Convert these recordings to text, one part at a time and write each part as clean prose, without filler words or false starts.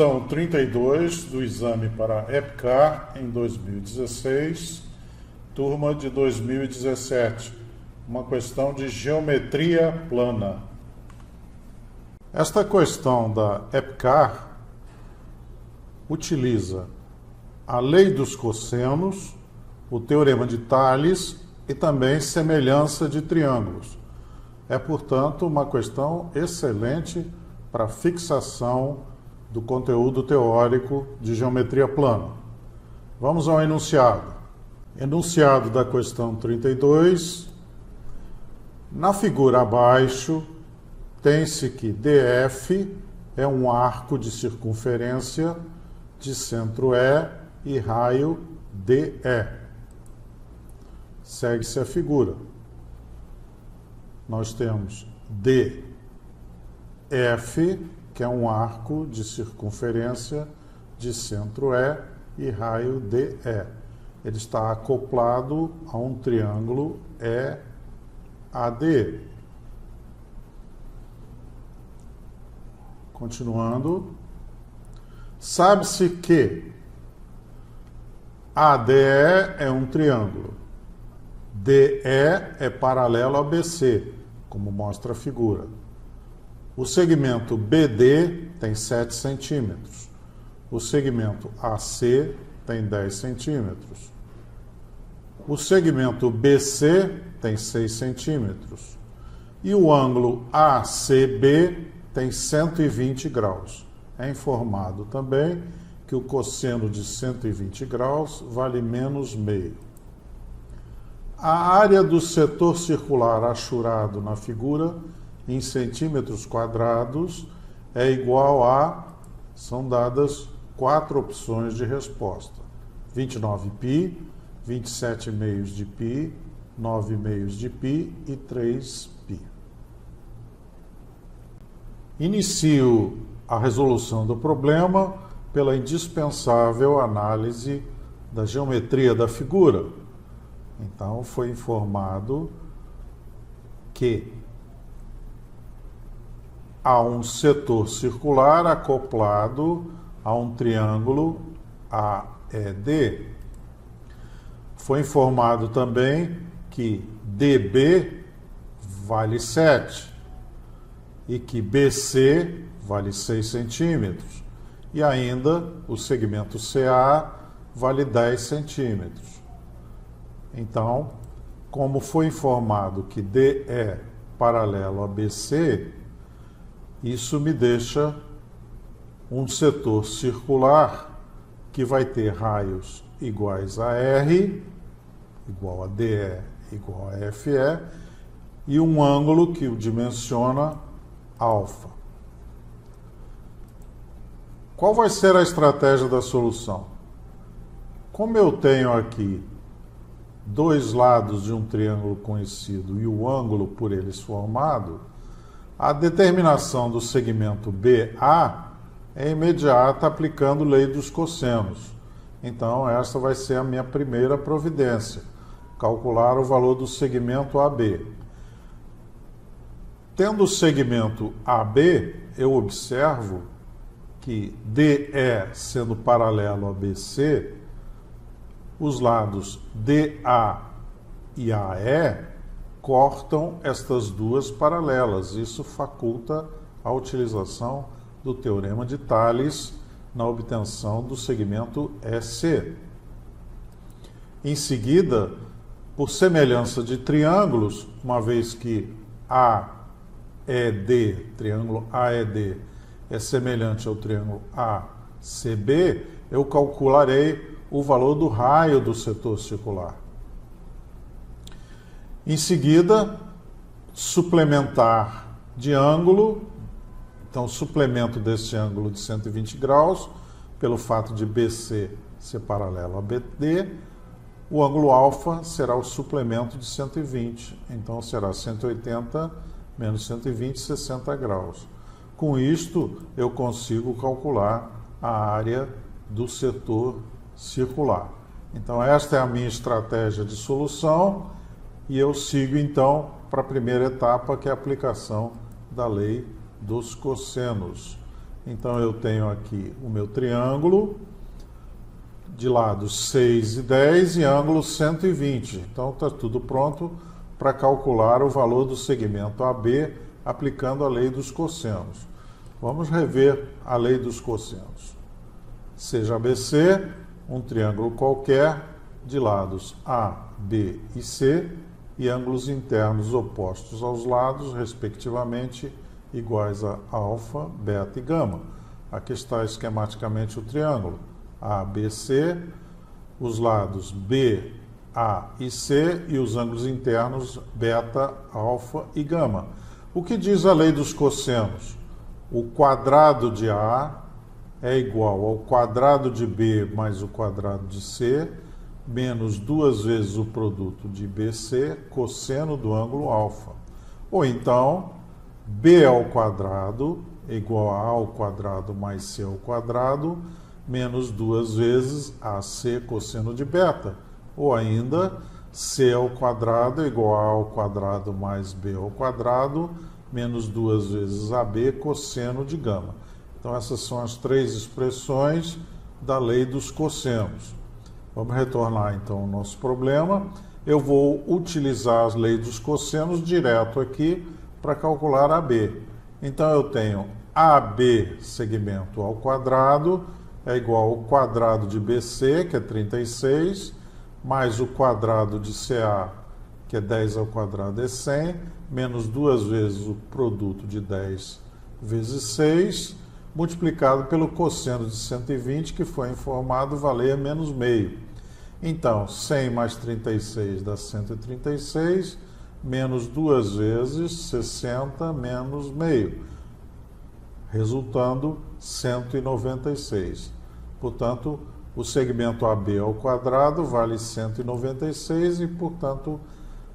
questão 32 do exame para EPCAR em 2016, turma de 2017, uma questão de geometria plana. Esta questão da EPCAR utiliza a lei dos cossenos, o teorema de Tales e também semelhança de triângulos. É, portanto, uma questão excelente para fixação do conteúdo teórico de geometria plana. Vamos ao enunciado. Enunciado da questão 32. Na figura abaixo, tem-se que DF é um arco de circunferência de centro E e raio DE. Segue-se a figura. Nós temos DF, que é um arco de circunferência de centro E e raio DE. Ele está acoplado a um triângulo EAD. Continuando, sabe-se que ADE é um triângulo, DE é paralelo a BC, como mostra a figura. O segmento BD tem 7 centímetros. O segmento AC tem 10 centímetros. O segmento BC tem 6 centímetros. E o ângulo ACB tem 120 graus. É informado também que o cosseno de 120 graus vale menos meio. A área do setor circular achurado na figura em centímetros quadrados é igual a, são dadas 4 opções de resposta: 29π, 27 meios de π, 9 meios de π e 3π. Inicio a resolução do problema pela indispensável análise da geometria da figura. Então, foi informado que há um setor circular acoplado a um triângulo AED. Foi informado também que DB vale 7 e que BC vale 6 centímetros. E ainda o segmento CA vale 10 centímetros. Então, como foi informado que DE é paralelo a BC, isso me deixa um setor circular que vai ter raios iguais a R, igual a DE, igual a FE, e um ângulo que o dimensiona alfa. Qual vai ser a estratégia da solução? Como eu tenho aqui dois lados de um triângulo conhecido e o ângulo por eles formado, a determinação do segmento BA é imediata aplicando lei dos cossenos. Então, essa vai ser a minha primeira providência, calcular o valor do segmento AB. Tendo o segmento AB, eu observo que DE sendo paralelo a BC, os lados DA e AE cortam estas duas paralelas. Isso faculta a utilização do teorema de Tales na obtenção do segmento EC. Em seguida, por semelhança de triângulos, uma vez que AED, triângulo AED, é semelhante ao triângulo ACB, eu calcularei o valor do raio do setor circular. Em seguida, suplementar de ângulo. Então, suplemento desse ângulo de 120 graus, pelo fato de BC ser paralelo a BD, o ângulo alfa será o suplemento de 120. Então, será 180 menos 120, 60 graus. Com isto, eu consigo calcular a área do setor circular. Então, esta é a minha estratégia de solução e eu sigo, então, para a primeira etapa, que é a aplicação da lei dos cossenos. Então eu tenho aqui o meu triângulo, de lados 6 e 10 e ângulo 120. Então está tudo pronto para calcular o valor do segmento AB aplicando a lei dos cossenos. Vamos rever a lei dos cossenos. Seja ABC um triângulo qualquer de lados A, B e C e ângulos internos opostos aos lados, respectivamente, iguais a alfa, beta e gama. Aqui está esquematicamente o triângulo ABC, os lados B, A e C e os ângulos internos beta, alfa e gama. O que diz a lei dos cossenos? O quadrado de A é igual ao quadrado de B mais o quadrado de C, menos 2 vezes o produto de BC, cosseno do ângulo alfa. Ou então, B ao quadrado é igual a A ao quadrado mais C ao quadrado, menos 2 vezes AC cosseno de beta. Ou ainda, C ao quadrado é igual a A ao quadrado mais B ao quadrado, menos 2 vezes AB cosseno de gama. Então, essas são as três expressões da lei dos cossenos. Vamos retornar, então, ao nosso problema. Eu vou utilizar as leis dos cossenos direto aqui para calcular AB. Então, eu tenho AB segmento ao quadrado é igual ao quadrado de BC, que é 36, mais o quadrado de CA, que é 10 ao quadrado é 100, menos 2 vezes o produto de 10 vezes 6, multiplicado pelo cosseno de 120, que foi informado valer menos meio. Então, 100 mais 36 dá 136, menos 2 vezes 60 menos meio, resultando 196. Portanto, o segmento AB ao quadrado vale 196 e, portanto,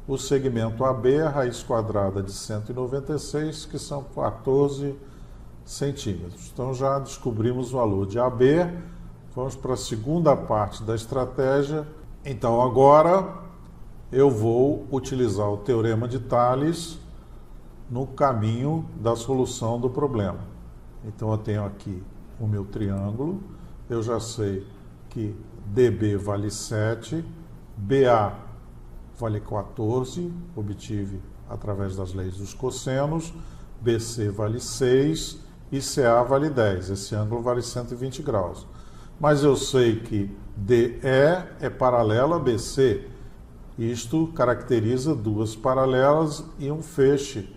o segmento AB é a raiz quadrada de 196, que são 14 centímetros. Então, já descobrimos o valor de AB. Vamos para a segunda parte da estratégia. Então, agora eu vou utilizar o teorema de Tales no caminho da solução do problema. Então, eu tenho aqui o meu triângulo. Eu já sei que DB vale 7, BA vale 14, obtive através das leis dos cossenos, BC vale 6 e CA vale 10. Esse ângulo vale 120 graus. Mas eu sei que DE é paralela a BC. Isto caracteriza duas paralelas e um feixe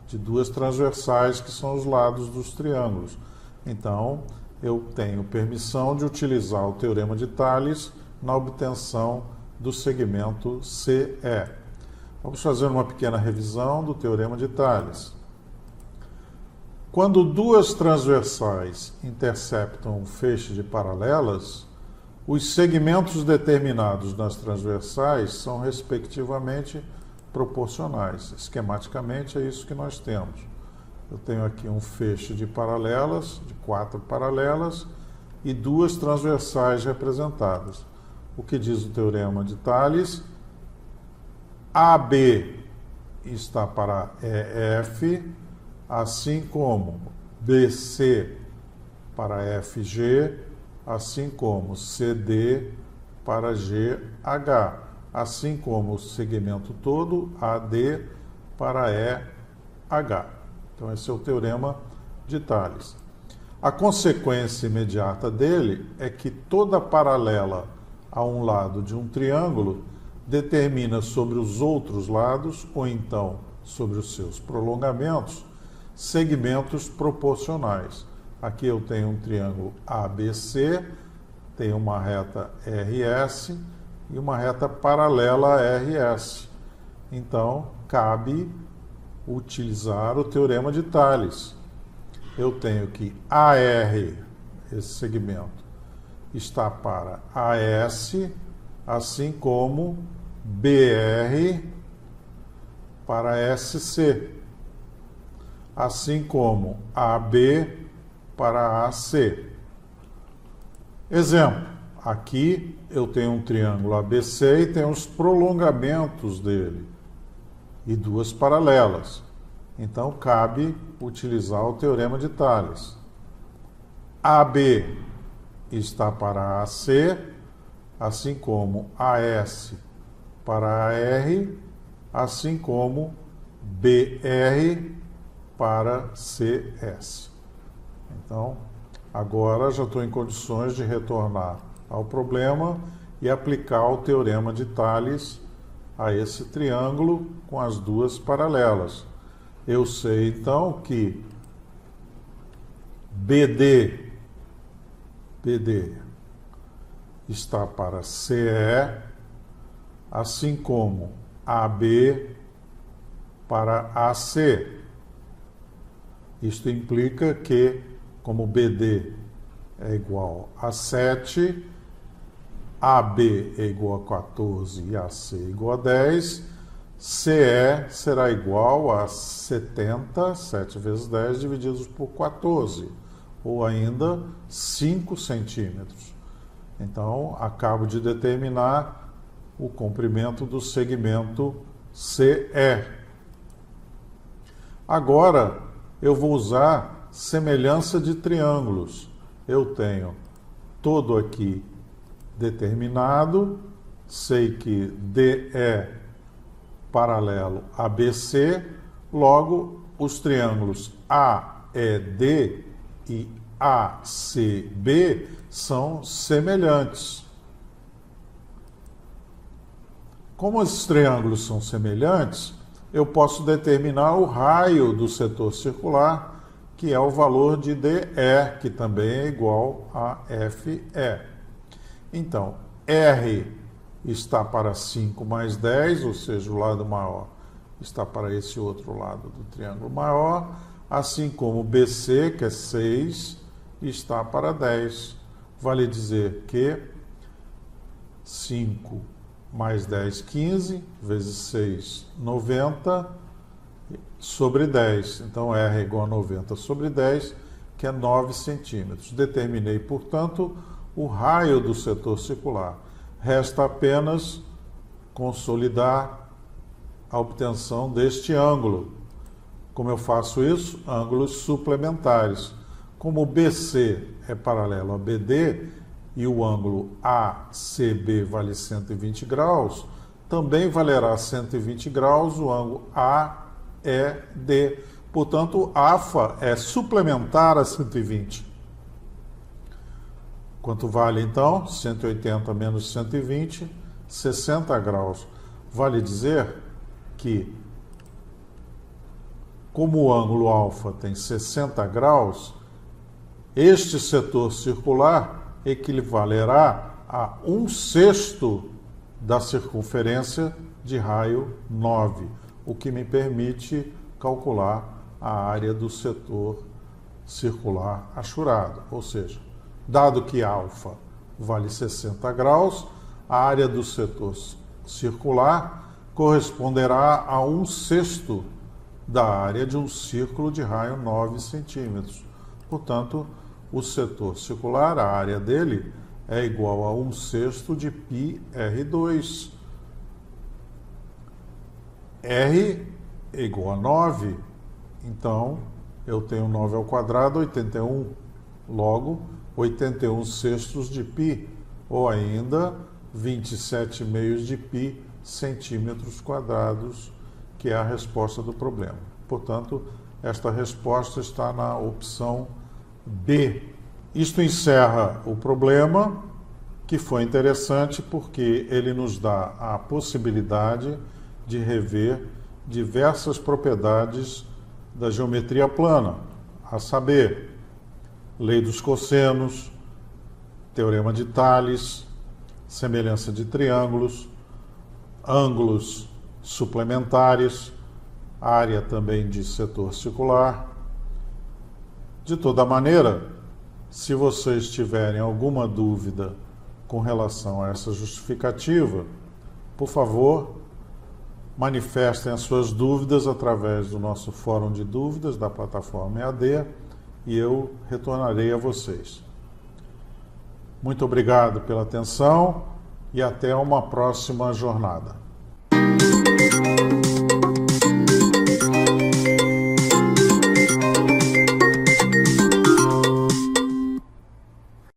de duas transversais, que são os lados dos triângulos. Então, eu tenho permissão de utilizar o teorema de Tales na obtenção do segmento CE. Vamos fazer uma pequena revisão do teorema de Tales. Quando duas transversais interceptam um feixe de paralelas, os segmentos determinados nas transversais são, respectivamente, proporcionais. Esquematicamente, é isso que nós temos. Eu tenho aqui um feixe de paralelas, de 4 paralelas, e duas transversais representadas. O que diz o teorema de Tales? AB está para EF, assim como BC para FG, assim como CD para GH, assim como o segmento todo AD para EH. Então, esse é o teorema de Tales. A consequência imediata dele é que toda paralela a um lado de um triângulo determina sobre os outros lados, ou então sobre os seus prolongamentos, segmentos proporcionais. Aqui eu tenho um triângulo ABC, tenho uma reta RS e uma reta paralela a RS. Então, cabe utilizar o teorema de Tales. Eu tenho que AR, esse segmento, está para AS, assim como BR para SC, assim como AB para AC. Exemplo, aqui eu tenho um triângulo ABC e tenho os prolongamentos dele e duas paralelas. Então, cabe utilizar o teorema de Tales. AB está para AC, assim como AS para AR, assim como BR para CS. Então, agora já estou em condições de retornar ao problema e aplicar o teorema de Tales a esse triângulo com as duas paralelas. Eu sei, então, que BD está para CE, assim como AB para AC. Isto implica que, como BD é igual a 7, AB é igual a 14 e AC é igual a 10, CE será igual a 70, 7 vezes 10 divididos por 14, ou ainda 5 centímetros. Então, acabo de determinar o comprimento do segmento CE. Agora, eu vou usar semelhança de triângulos. Eu tenho todo aqui determinado, sei que DE paralelo a BC, logo os triângulos AED e ACB são semelhantes. Como esses triângulos são semelhantes, eu posso determinar o raio do setor circular, que é o valor de DE, que também é igual a FE. Então, R está para 5 mais 10, ou seja, o lado maior está para esse outro lado do triângulo maior, assim como BC, que é 6, está para 10. Vale dizer que 5 mais 10, 15, vezes 6, 90, sobre 10. Então, R é igual a 90 sobre 10, que é 9 centímetros. Determinei, portanto, o raio do setor circular. Resta apenas consolidar a obtenção deste ângulo. Como eu faço isso? Ângulos suplementares. Como BC é paralelo a BD e o ângulo ACB vale 120 graus, também valerá 120 graus o ângulo AED. Portanto, AFA é suplementar a 120. Quanto vale, então? 180 menos 120, 60 graus. Vale dizer que, como o ângulo alfa tem 60 graus, este setor circular equivalerá a 1/6 da circunferência de raio 9, o que me permite calcular a área do setor circular achurado. Ou seja, dado que alfa vale 60 graus, a área do setor circular corresponderá a 1/6 da área de um círculo de raio 9 centímetros. Portanto, o setor circular, a área dele, é igual a 1/6 de πr2. R é igual a 9, então eu tenho 9 ao quadrado, 81. Logo, 81/6 de π, ou ainda 27,5 de π centímetros quadrados, que é a resposta do problema. Portanto, esta resposta está na opção B. Isto encerra o problema, que foi interessante porque ele nos dá a possibilidade de rever diversas propriedades da geometria plana, a saber, lei dos cossenos, teorema de Tales, semelhança de triângulos, ângulos suplementares, área também de setor circular. De toda maneira, se vocês tiverem alguma dúvida com relação a essa justificativa, por favor, manifestem as suas dúvidas através do nosso fórum de dúvidas da plataforma EAD e eu retornarei a vocês. Muito obrigado pela atenção e até uma próxima jornada.